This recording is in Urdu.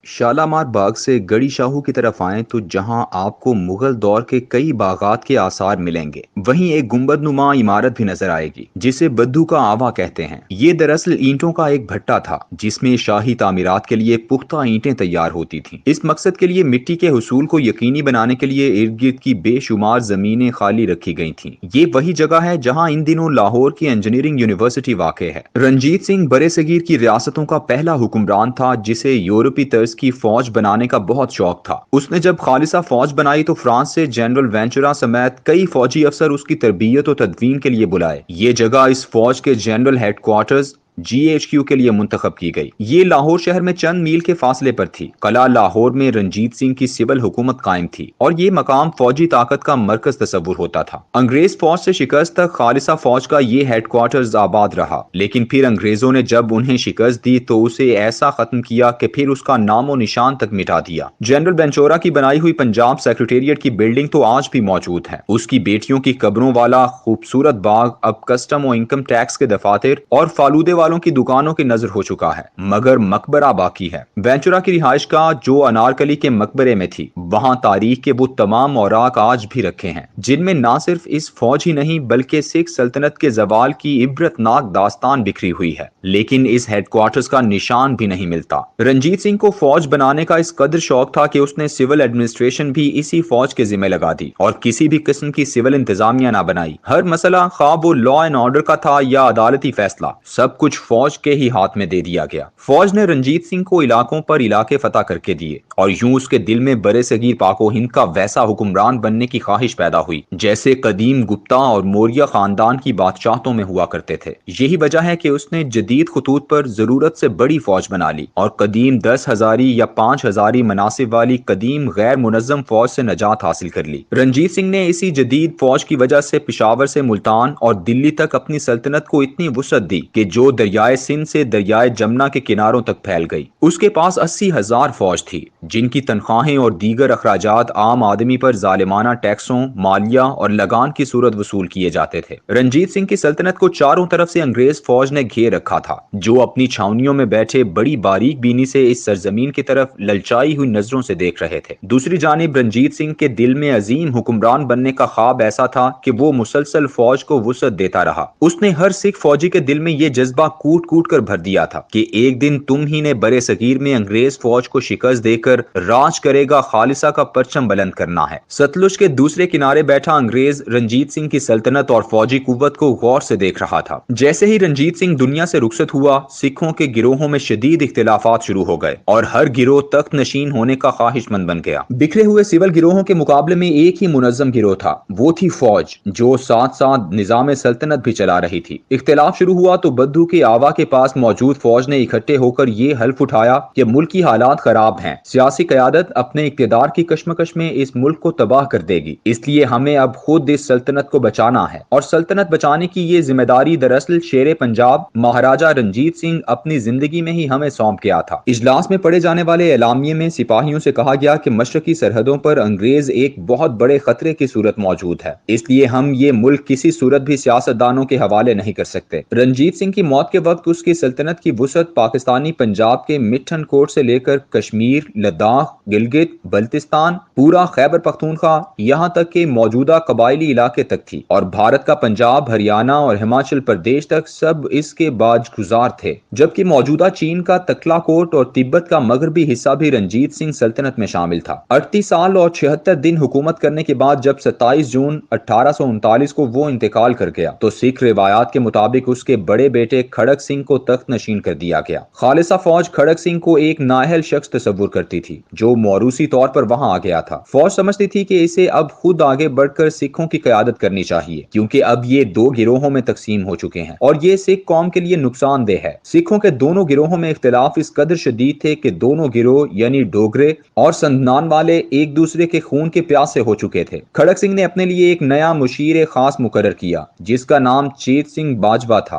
شالامار باغ سے گڑی شاہو کی طرف آئیں تو جہاں آپ کو مغل دور کے کئی باغات کے آثار ملیں گے، وہیں ایک گنبد نما عمارت بھی نظر آئے گی جسے بدھو کا آوا کہتے ہیں۔ یہ دراصل اینٹوں کا ایک بھٹا تھا جس میں شاہی تعمیرات کے لیے پختہ اینٹیں تیار ہوتی تھیں۔ اس مقصد کے لیے مٹی کے حصول کو یقینی بنانے کے لیے ارد گرد کی بے شمار زمینیں خالی رکھی گئی تھیں۔ یہ وہی جگہ ہے جہاں ان دنوں لاہور کی انجینئرنگ یونیورسٹی واقع ہے۔ رنجیت سنگھ برے صغیر کی ریاستوں کا پہلا حکمران تھا جسے یورپی طرز کی فوج بنانے کا بہت شوق تھا۔ اس نے جب خالصہ فوج بنائی تو فرانس سے جنرل وینچورا سمیت کئی فوجی افسر اس کی تربیت و تدفین کے لیے بلائے۔ یہ جگہ اس فوج کے جنرل ہیڈ کوارٹرز GHQ کے لیے منتخب کی گئی۔ یہ لاہور شہر میں چند میل کے فاصلے پر تھی۔ قلعہ لاہور میں رنجیت سنگھ کی سول حکومت قائم تھی اور یہ مقام فوجی طاقت کا مرکز تصور ہوتا تھا۔ انگریز فوج سے شکست تک خالصہ فوج کا یہ ہیڈ کوارٹرز آباد رہا، لیکن پھر انگریزوں نے جب انہیں شکست دی تو اسے ایسا ختم کیا کہ پھر اس کا نام و نشان تک مٹا دیا۔ جنرل وینچورا کی بنائی ہوئی پنجاب سیکریٹریٹ کی بلڈنگ تو آج بھی موجود ہے۔ اس کی بیٹیوں کی قبروں والا خوبصورت باغ اب کسٹم و انکم ٹیکس کے دفاتر اور فالودے والوں کی دکانوں کی نظر ہو چکا ہے، مگر مقبرہ باقی ہے۔ وینچورا کی رہائش گاہ جو انارکلی کے مقبرے میں تھی، وہاں تاریخ کے وہ تمام اوراق آج بھی رکھے ہیں جن میں نہ صرف اس فوج ہی نہیں بلکہ سکھ سلطنت کے زوال کی عبرتناک داستان بکھری ہوئی ہے، لیکن اس ہیڈ کوارٹرز کا نشان بھی نہیں ملتا۔ رنجیت سنگھ کو فوج بنانے کا اس قدر شوق تھا کہ اس نے سول ایڈمنسٹریشن بھی اسی فوج کے ذمہ لگا دی اور کسی بھی قسم کی سول انتظامیہ نہ بنائی۔ ہر مسئلہ خواہ وہ لا اینڈ آرڈر کا تھا یا عدالتی فیصلہ، سب کچھ فوج کے ہی ہاتھ میں دے دیا گیا۔ فوج نے رنجیت سنگھ کو علاقوں پر علاقے فتح کر کے دیے اور یوں اس کے دل میں برے صغیر پاک و ہند کا ویسا حکمران بننے کی خواہش پیدا ہوئی جیسے قدیم گپتا اور موریہ خاندان کی بادشاہتوں میں ہوا کرتے تھے۔ یہی وجہ ہے کہ اس نے جدید خطوط پر ضرورت سے بڑی فوج بنا لی اور قدیم 10,000 یا 5,000 مناصب والی قدیم غیر منظم فوج سے نجات حاصل کر لی۔ رنجیت سنگھ نے اسی جدید فوج کی وجہ سے پشاور سے ملتان اور دلی تک اپنی سلطنت کو اتنی وسعت دی کہ جو دریائے سندھ سے دریائے جمنا کے کناروں تک پھیل گئی۔ اس کے پاس 80,000 فوج تھی جن کی تنخواہیں اور دیگر اخراجات عام آدمی پر ظالمانہ ٹیکسوں، مالیہ اور لگان کی صورت وصول کیے جاتے تھے۔ رنجیت سنگھ کی سلطنت کو چاروں طرف سے انگریز فوج نے گھیر رکھا تھا جو اپنی چھاونیوں میں بیٹھے بڑی باریک بینی سے اس سرزمین کی طرف للچائی ہوئی نظروں سے دیکھ رہے تھے۔ دوسری جانب رنجیت سنگھ کے دل میں عظیم حکمران بننے کا خواب ایسا تھا کہ وہ مسلسل فوج کو وسعت دیتا رہا۔ اس نے ہر سکھ فوجی کے دل میں یہ جذبہ کوٹ کوٹ کر بھر دیا تھا کہ ایک دن تم ہی نے برے صغیر میں انگریز فوج کو شکست دے کر راج کرے گا، خالصہ کا پرچم بلند کرنا ہے۔ ستلج کے دوسرے کنارے بیٹھا انگریز رنجیت سنگھ کی سلطنت اور فوجی قوت کو غور سے دیکھ رہا تھا۔ جیسے ہی رنجیت سنگھ دنیا سے رخصت ہوا، سکھوں کے گروہوں میں شدید اختلافات شروع ہو گئے اور ہر گروہ تخت نشین ہونے کا خواہش مند بن گیا۔ بکھرے ہوئے سول گروہوں کے مقابلے میں ایک ہی منظم گروہ تھا، وہ تھی فوج جو ساتھ ساتھ نظام سلطنت بھی چلا رہی تھی۔ اختلاف شروع ہوا تو بدھو کے آوا کے پاس موجود فوج نے اکٹھے ہو کر یہ حلف اٹھایا کہ ملکی حالات خراب ہیں، سیاسی قیادت اپنے اقتدار کی کشمکش میں اس ملک کو تباہ کر دے گی، اس لیے ہمیں اب خود اس سلطنت کو بچانا ہے۔ اور سلطنت بچانے کی یہ ذمہ داری دراصل شیر پنجاب مہاراجہ رنجیت سنگھ اپنی زندگی میں ہی ہمیں سونپ گیا تھا۔ اجلاس میں پڑھے جانے والے اعلامیے میں سپاہیوں سے کہا گیا کہ مشرقی سرحدوں پر انگریز ایک بہت بڑے خطرے کی صورت موجود ہے، اس لیے ہم یہ ملک کسی صورت بھی سیاستدانوں کے حوالے نہیں کر سکتے۔ رنجیت سنگھ کی موت کے وقت اس کی سلطنت کی وسعت پاکستانی پنجاب کے مٹھن کوٹ سے لے کر کشمیر، لداخ، گلگت، بلتستان، پورا خیبر پختونخوا، یہاں تک کہ موجودہ قبائلی علاقے تک تھی، اور بھارت کا پنجاب، ہریانہ اور ہماچل پردیش تک سب اس کے باج گزار تھے، جبکہ موجودہ چین کا تکلا کوٹ اور تبت کا مغربی حصہ بھی رنجیت سنگھ سلطنت میں شامل تھا۔ 38 سال اور 76 دن حکومت کرنے کے بعد جب 27 جون 1839 کو وہ انتقال کر گیا تو سکھ روایات کے مطابق اس کے بڑے بیٹے کھڑک سنگھ کو تخت نشین کر دیا گیا۔ خالصہ فوج کھڑک سنگھ کو ایک نااہل شخص تصور کرتی تھی جو موروثی طور پر وہاں آ گیا تھا۔ فوج سمجھتی تھی کہ اسے اب خود آگے بڑھ کر سکھوں کی قیادت کرنی چاہیے کیونکہ اب یہ دو گروہوں میں تقسیم ہو چکے ہیں اور یہ سکھ قوم کے لیے نقصان دہ ہے۔ سکھوں کے دونوں گروہوں میں اختلاف اس قدر شدید تھے کہ دونوں گروہ یعنی ڈوگرے اور سندھنان والے ایک دوسرے کے خون کے پیاسے ہو چکے تھے۔ کھڑک سنگھ نے اپنے لیے ایک نیا مشیر خاص مقرر کیا جس کا نام چیت سنگھ باجوہ تھا۔